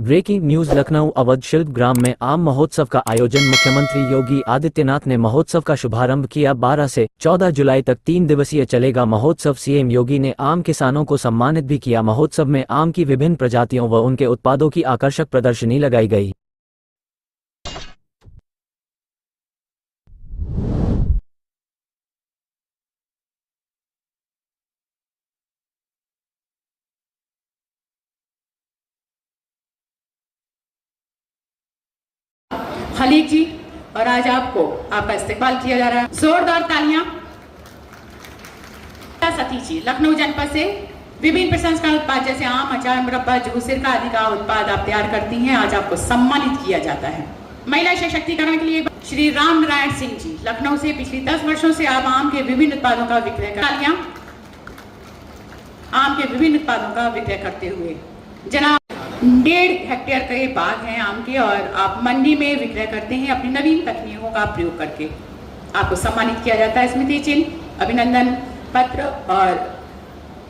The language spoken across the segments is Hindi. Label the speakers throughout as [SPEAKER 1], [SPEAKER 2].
[SPEAKER 1] ब्रेकिंग न्यूज लखनऊ अवध शिल्प ग्राम में आम महोत्सव का आयोजन। मुख्यमंत्री योगी आदित्यनाथ ने महोत्सव का शुभारंभ किया। 12 से 14 जुलाई तक 3 दिवसीय चलेगा महोत्सव। सीएम योगी ने आम किसानों को सम्मानित भी किया। महोत्सव में आम की विभिन्न प्रजातियों व उनके उत्पादों की आकर्षक प्रदर्शनी लगाई गई।
[SPEAKER 2] खलीक जी, और आज आपका इस्तेकबाल किया जा रहा है। जोरदार तालियां। सती जी, लखनऊ जनपद से विभिन्न प्रसंस्करण उत्पाद जैसे आम, अचार, मुरब्बा, जूस, सिरका आदि का उत्पाद आप तैयार करती हैं। आज आपको सम्मानित किया जाता है। महिला सशक्तिकरण के लिए श्री राम नारायण सिंह जी, लखनऊ से पिछले 10 वर्षों से आप आम के विभिन्न उत्पादों का विक्रय करते हुए जनाब 1.5 हेक्टेयर के बाग हैं आम के, और आप मंडी में विक्रय करते हैं अपनी नवीन तकनीकों का प्रयोग करके। आपको सम्मानित किया जाता है स्मृति चिन्ह, अभिनंदन पत्र और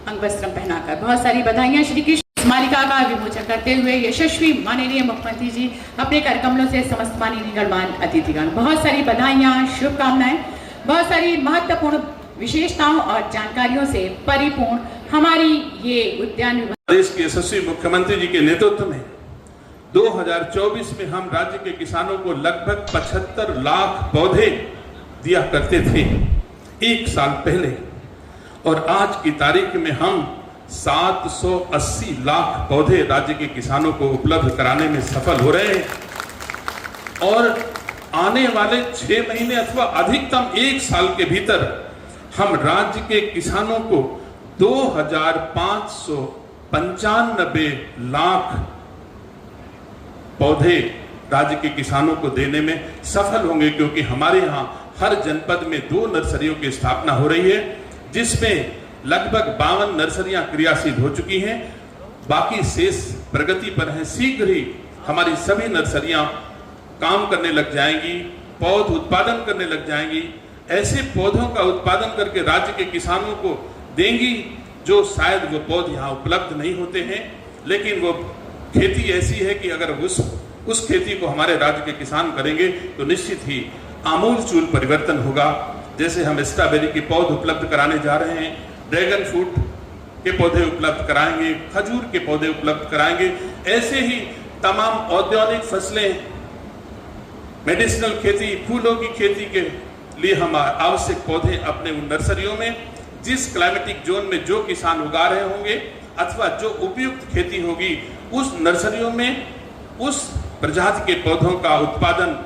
[SPEAKER 2] अंगवस्त्रम पहनाकर। बहुत सारी बधाइयां। श्री कृष्ण स्मारिका का विमोचन करते हुए यशस्वी माननीय मुख्यमंत्री जी अपने कर कमलों से समस्त माननीय गणमान्य अतिथिगण, बहुत सारी बधाइयां, शुभकामनाएं। बहुत सारी महत्वपूर्ण विशेषताओं और जानकारियों से परिपूर्ण हमारी ये उद्यान
[SPEAKER 3] प्रदेश के यशस्वी मुख्यमंत्री जी के नेतृत्व में 2024 में हम राज्य के किसानों को लगभग 75 लाख पौधे दिया करते थे 1 साल पहले, और आज की तारीख में हम 780 लाख पौधे राज्य के किसानों को उपलब्ध कराने में सफल हो रहे हैं। और आने वाले 6 महीने अथवा अधिकतम 1 साल के भीतर हम राज्य के किसानों को 2595 लाख पौधे राज्य के किसानों को देने में सफल होंगे, क्योंकि हमारे यहाँ हर जनपद में 2 नर्सरियों की स्थापना हो रही है, जिसमें लगभग 52 नर्सरियां क्रियाशील हो चुकी हैं। बाकी शेष प्रगति पर हैं। शीघ्र ही हमारी सभी नर्सरियां काम करने लग जाएंगी, पौध उत्पादन करने लग जाएंगी। ऐसे पौधों का उत्पादन करके राज्य के किसानों को देंगी जो शायद वो पौध यहाँ उपलब्ध नहीं होते हैं, लेकिन वो खेती ऐसी है कि अगर उस खेती को हमारे राज्य के किसान करेंगे तो निश्चित ही आमूलचूल परिवर्तन होगा। जैसे हम स्ट्रॉबेरी के पौध उपलब्ध कराने जा रहे हैं, ड्रैगन फ्रूट के पौधे उपलब्ध कराएंगे, खजूर के पौधे उपलब्ध कराएंगे। ऐसे ही तमाम औद्योगिक फसलें, मेडिसिनल खेती, फूलों की खेती के लिए हम आवश्यक पौधे अपने उन नर्सरियों में, जिस क्लाइमेटिक जोन में जो किसान उगा रहे होंगे अथवा जो उपयुक्त खेती होगी, उस नर्सरियों में उस प्रजाति के पौधों का उत्पादन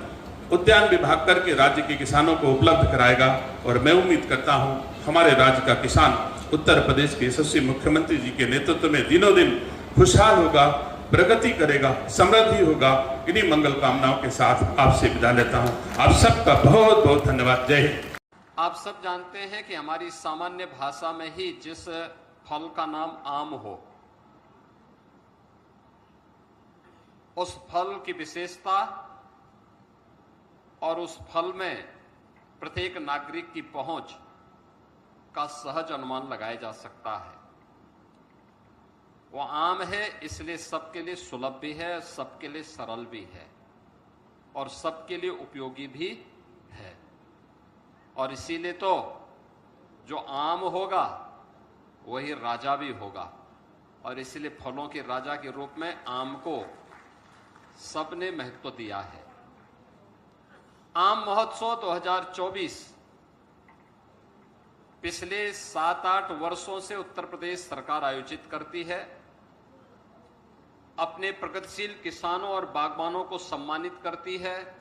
[SPEAKER 3] उद्यान विभाग करके राज्य के किसानों को उपलब्ध कराएगा। और मैं उम्मीद करता हूं हमारे राज्य का किसान उत्तर प्रदेश के यशस्वी मुख्यमंत्री जी के नेतृत्व में दिनों दिन खुशहाल होगा, प्रगति करेगा, समृद्धि होगा। इन्हीं मंगल कामनाओं के साथ आपसे विदा लेता हूं। आप सबका बहुत बहुत धन्यवाद। जय हिंद।
[SPEAKER 4] आप सब जानते हैं कि हमारी सामान्य भाषा में ही जिस फल का नाम आम हो, उस फल की विशेषता और उस फल में प्रत्येक नागरिक की पहुंच का सहज अनुमान लगाया जा सकता है। वो आम है, इसलिए सबके लिए सुलभ भी है, सबके लिए सरल भी है और सबके लिए उपयोगी भी है। और इसीलिए तो जो आम होगा वही राजा भी होगा, और इसीलिए फलों के राजा के रूप में आम को सबने महत्व दिया है। आम महोत्सव 2024 पिछले 7-8 वर्षों से उत्तर प्रदेश सरकार आयोजित करती है। अपने प्रगतिशील किसानों और बागबानों को सम्मानित करती है।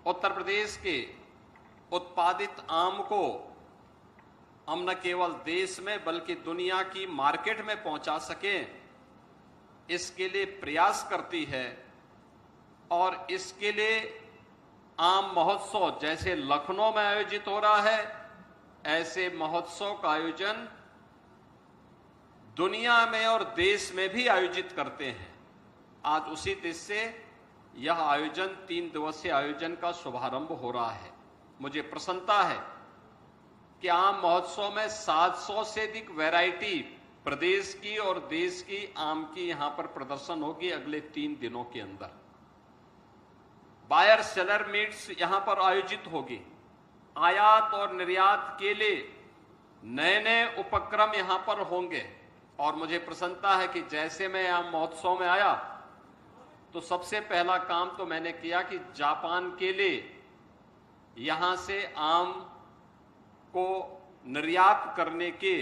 [SPEAKER 4] उत्तर प्रदेश के उत्पादित आम को हम न केवल देश में बल्कि दुनिया की मार्केट में पहुंचा सकें, इसके लिए प्रयास करती है। और इसके लिए आम महोत्सव जैसे लखनऊ में आयोजित हो रहा है, ऐसे महोत्सव का आयोजन दुनिया में और देश में भी आयोजित करते हैं। आज उसी देश से यह आयोजन 3 दिवसीय आयोजन का शुभारंभ हो रहा है। मुझे प्रसन्नता है कि आम महोत्सव में 700 से अधिक वैरायटी प्रदेश की और देश की आम की यहां पर प्रदर्शन होगी अगले 3 दिनों के अंदर। बायर सेलर मीट्स यहां पर आयोजित होगी। आयात और निर्यात के लिए नए नए उपक्रम यहां पर होंगे और मुझे प्रसन्नता है कि जैसे मैं यहां महोत्सव में आया तो सबसे पहला काम तो मैंने किया कि जापान के लिए यहां से आम को निर्यात करने के